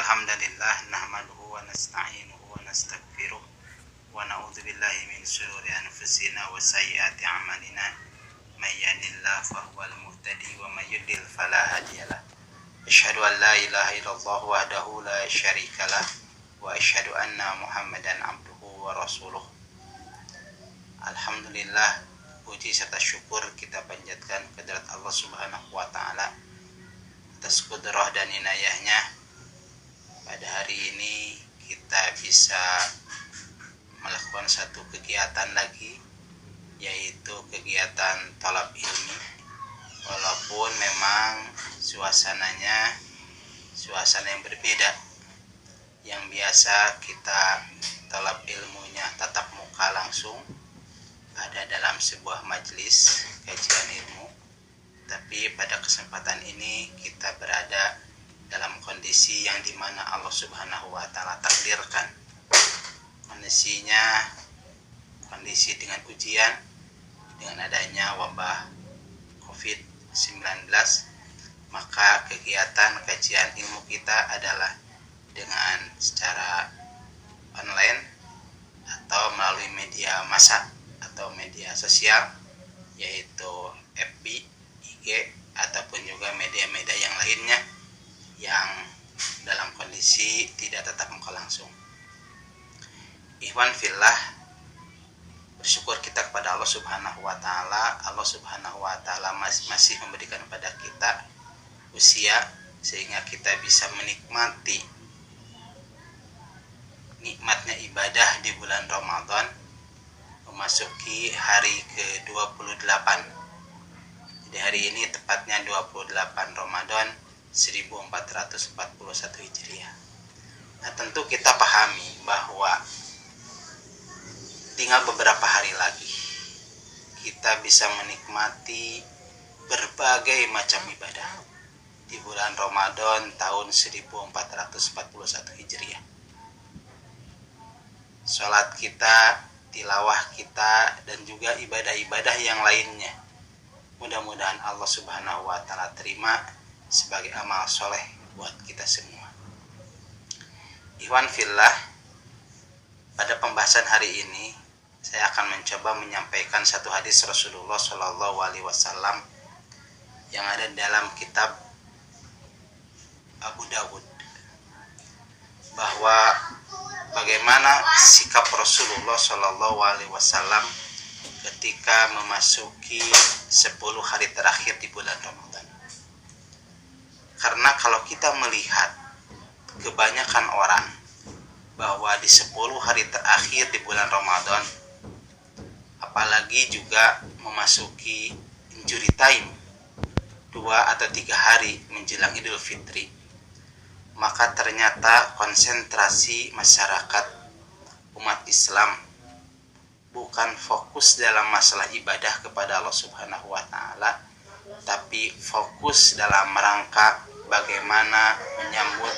Innal hamdalillah nahmaduhu wa nasta'inuhu wa nastaghfiruh wa na'udzu billahi min shururi anfusina wa sayyiati a'malina. May yahdihillahu fahuwal muhtadi wa may yudlil fala hadiyalah. Asyhadu an la ilaha illallah wahdahu la syarikalah wa asyhadu anna Muhammadan abduhu wa rasuluh. Alhamdulillah, puji serta syukur kita panjatkan kehadirat Allah Subhanahu wa taala atas kudrah dan inayahnya. Pada hari ini kita bisa melakukan satu kegiatan lagi, yaitu kegiatan talab ilmi. Walaupun memang suasananya suasana yang berbeda. Yang biasa kita talab ilmunya tatap muka langsung, ada dalam sebuah majelis kajian ilmu. Tapi pada kesempatan ini kita berada dalam kondisi yang dimana Allah Subhanahu wa taala takdirkan. Kondisinya kondisi dengan ujian, dengan adanya wabah COVID-19, maka kegiatan kajian ilmu kita adalah dengan secara online atau melalui media massa atau media sosial, yaitu FB, IG, ataupun juga media-media yang lainnya yang dalam kondisi tidak tatap muka langsung. Ikhwan fillah, bersyukur kita kepada Allah Subhanahu wa taala. Allah Subhanahu wa taala masih memberikan kepada kita usia sehingga kita bisa menikmati nikmatnya ibadah di bulan Ramadan, memasuki hari ke-28. Jadi hari ini tepatnya 28 Ramadan 1441 Hijriah. Nah, tentu kita pahami bahwa tinggal beberapa hari lagi kita bisa menikmati berbagai macam ibadah di bulan Ramadan tahun 1441 Hijriah. Salat kita, tilawah kita, dan juga ibadah-ibadah yang lainnya. Mudah-mudahan Allah Subhanahu wa taala terima sebagai amal soleh buat kita semua. Ikhwan fillah, pada pembahasan hari ini saya akan mencoba menyampaikan satu hadis Rasulullah Shallallahu Alaihi Wasallam yang ada dalam kitab Abu Dawud, bahwa bagaimana sikap Rasulullah Shallallahu Alaihi Wasallam ketika memasuki 10 hari terakhir di bulan Ramadan. Karena kalau kita melihat kebanyakan orang bahwa di 10 hari terakhir di bulan Ramadan, apalagi juga memasuki injury time 2 atau 3 hari menjelang Idul Fitri, maka ternyata konsentrasi masyarakat umat Islam bukan fokus dalam masalah ibadah kepada Allah Subhanahu wa taala, tapi fokus dalam rangka bagaimana menyambut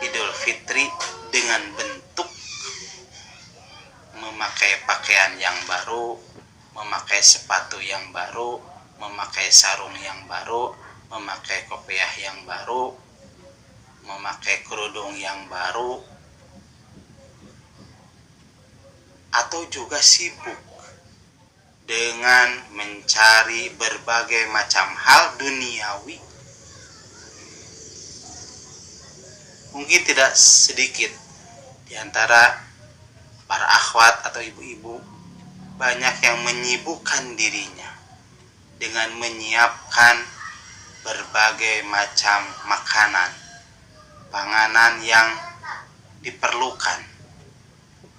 Idul Fitri dengan bentuk memakai pakaian yang baru, memakai sepatu yang baru, memakai sarung yang baru, memakai kopiah yang baru, memakai kerudung yang baru, atau juga sibuk dengan mencari berbagai macam hal duniawi. Mungkin tidak sedikit di antara para akhwat atau ibu-ibu banyak yang menyibukkan dirinya dengan menyiapkan berbagai macam makanan, panganan yang diperlukan.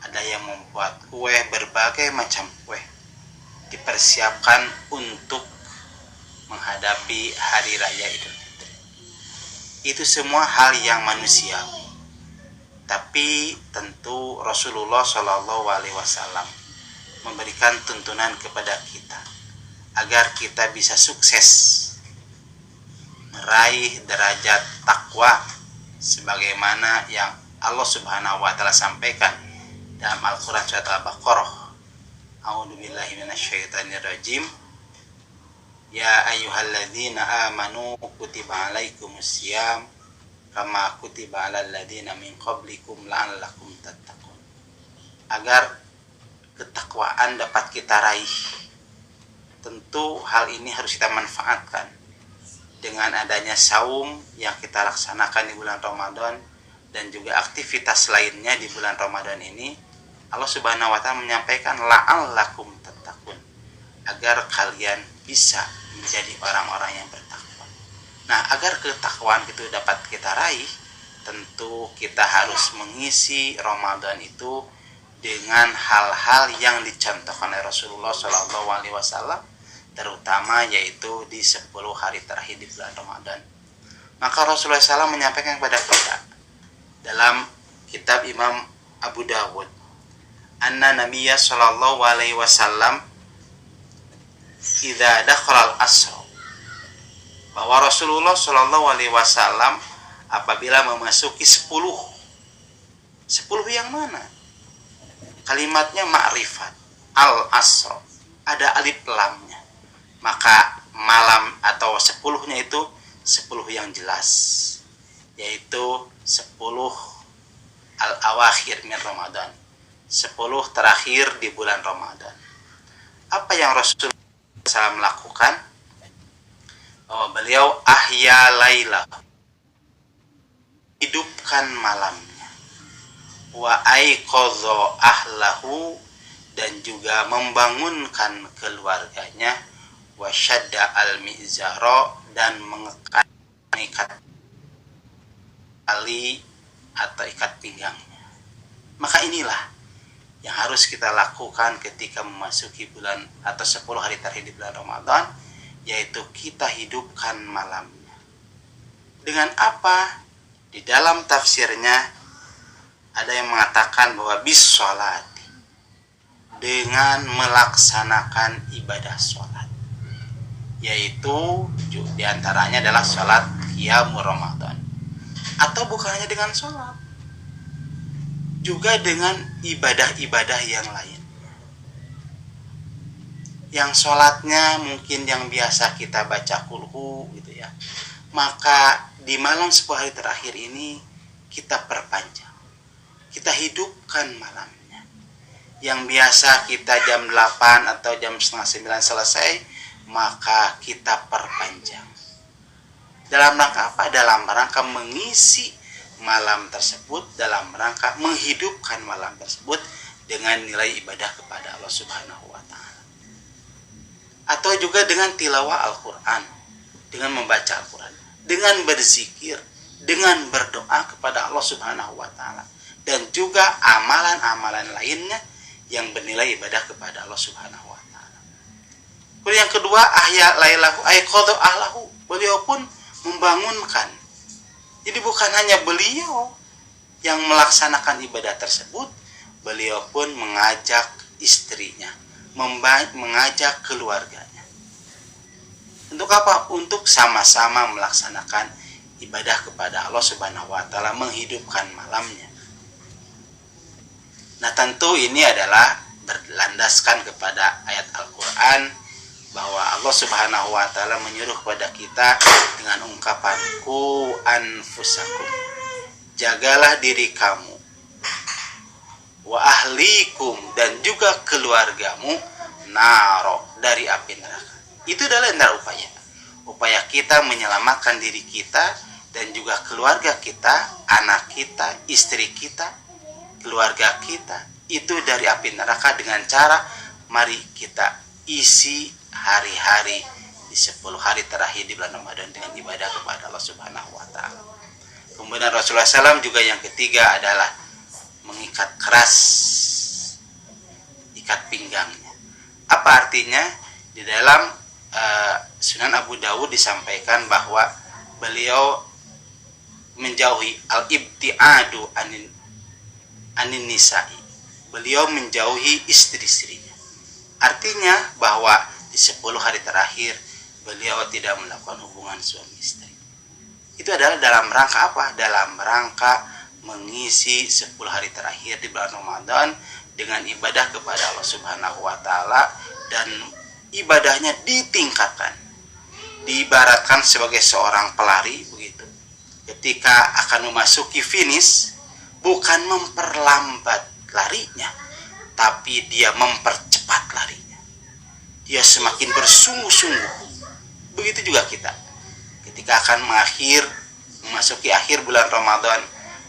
Ada yang membuat kue, berbagai macam kue dipersiapkan untuk menghadapi hari raya Idul Fitri. Itu semua hal yang manusiawi. Tapi tentu Rasulullah Shallallahu Alaihi Wasallam memberikan tuntunan kepada kita agar kita bisa sukses meraih derajat takwa sebagaimana yang Allah Subhanahu wa taala sampaikan dalam Al-Qur'an surat Al-Baqarah. A'udzubillahi minasyaitonirrajim. Ya ayyuhalladzina amanu kutiba alaikumusiyam kama kutiba 'alal ladzina min qablikum la'allakum tattaqun. Agar ketakwaan dapat kita raih. Tentu hal ini harus kita manfaatkan dengan adanya saum yang kita laksanakan di bulan Ramadan dan juga aktivitas lainnya di bulan Ramadan ini. Allah Subhanahu wa taala menyampaikan la'allakum tattaqun, agar kalian bisa menjadi orang-orang yang bertakwa. Nah, agar ketakwaan itu dapat kita raih, tentu kita harus mengisi Ramadan itu dengan hal-hal yang dicontohkan oleh Rasulullah SAW, terutama yaitu di 10 hari terakhir di bulan Ramadan. Maka Rasulullah SAW menyampaikan kepada kita dalam kitab Imam Abu Dawud, anna Nabiyya sallallahu alaihi wasallam idza dakhala al-asr, bahwa Rasulullah sallallahu alaihi wasallam apabila memasuki 10 yang mana? Kalimatnya ma'rifat, al-asr, ada alif lamnya. Maka malam atau 10-nya itu 10 yang jelas, yaitu 10 al-awakhir min Ramadan, 10 terakhir di bulan Ramadan. Apa yang Rasulullah SAW melakukan? Bahwa beliau ahya lailah, hidupkan malamnya, wa aiqadha ahlahu, dan juga membangunkan keluarganya, wa syadda al-mizara, dan mengekat ikat tali atau ikat pinggangnya. Maka inilah yang harus kita lakukan ketika memasuki bulan atau 10 hari terakhir di bulan Ramadan, yaitu kita hidupkan malamnya. Dengan apa? Di dalam tafsirnya ada yang mengatakan bahwa bis sholati, dengan melaksanakan ibadah sholat, yaitu diantaranya adalah sholat qiyamul Ramadan. Atau bukan hanya dengan sholat, juga dengan ibadah-ibadah yang lain. Yang sholatnya mungkin yang biasa kita baca kulhu gitu ya, maka di malam 10 hari terakhir ini kita perpanjang, kita hidupkan malamnya. Yang biasa kita jam 8 atau jam setengah 9 selesai, maka kita perpanjang. Dalam rangka apa? Dalam rangka mengisi malam tersebut, dalam rangka menghidupkan malam tersebut dengan nilai ibadah kepada Allah Subhanahu wa taala. Atau juga dengan tilawah Al-Qur'an, dengan membaca Al-Qur'an, dengan berzikir, dengan berdoa kepada Allah Subhanahu wa taala, dan juga amalan-amalan lainnya yang bernilai ibadah kepada Allah Subhanahu wa taala. Kemudian yang kedua, ahya lailahu aiqadha ahlahu, beliau pun membangunkan. Jadi bukan hanya beliau yang melaksanakan ibadah tersebut, beliau pun mengajak istrinya, mengajak keluarganya. Untuk apa? Untuk sama-sama melaksanakan ibadah kepada Allah Subhanahu wa taala, menghidupkan malamnya. Nah, tentu ini adalah berlandaskan kepada ayat Al-Qur'an, bahwa Allah Subhanahu wa taala menyuruh kepada kita dengan ungkapan ku anfusakum, jagalah diri kamu, wa ahlikum, dan juga keluargamu, naro, dari api neraka. Itu adalah upaya kita menyelamatkan diri kita dan juga keluarga kita, anak kita, istri kita, keluarga kita itu dari api neraka dengan cara mari kita isi hari-hari di 10 hari terakhir di bulan Ramadan dengan ibadah kepada Allah Subhanahu wa taala. Kemudian Rasulullah SAW juga yang ketiga adalah mengikat keras ikat pinggangnya. Apa artinya? Di dalam Sunan Abu Dawud disampaikan bahwa beliau menjauhi al-ibtiadu anin nisa'i, beliau menjauhi istri-istrinya. Artinya bahwa di 10 hari terakhir beliau tidak melakukan hubungan suami istri. Itu adalah dalam rangka apa? Dalam rangka mengisi 10 hari terakhir di bulan Ramadan dengan ibadah kepada Allah Subhanahu wa taala, dan ibadahnya ditingkatkan, diibaratkan sebagai seorang pelari begitu. ketika akan memasuki finish bukan memperlambat larinya, tapi dia mempercepat larinya. Dia semakin bersungguh-sungguh. Begitu juga kita. Ketika akan memasuki akhir bulan Ramadan,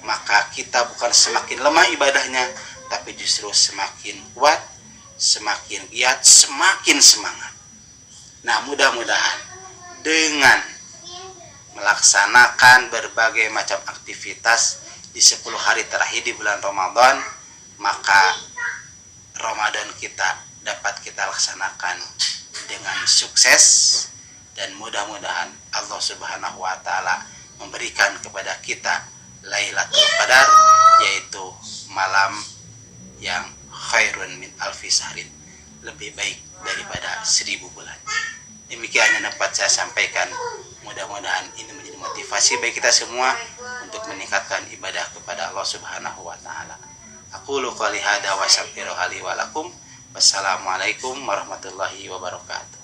maka kita bukan semakin lemah ibadahnya, tapi justru semakin kuat, semakin giat, semakin semangat. Nah, mudah-mudahan dengan melaksanakan berbagai macam aktivitas di 10 hari terakhir di bulan Ramadan, maka Ramadan kita dapat kita laksanakan dengan sukses, dan mudah-mudahan Allah Subhanahu wa taala memberikan kepada kita Lailatul Qadar, yaitu malam yang khairun min alfi sahrin, lebih baik daripada 1000 bulan. Demikian yang dapat saya sampaikan. Mudah-mudahan ini menjadi motivasi bagi kita semua untuk meningkatkan ibadah kepada Allah Subhanahu wa taala. Aqulu qouli hadza wa astaghfiru li wa lakum. Wassalamualaikum warahmatullahi wabarakatuh.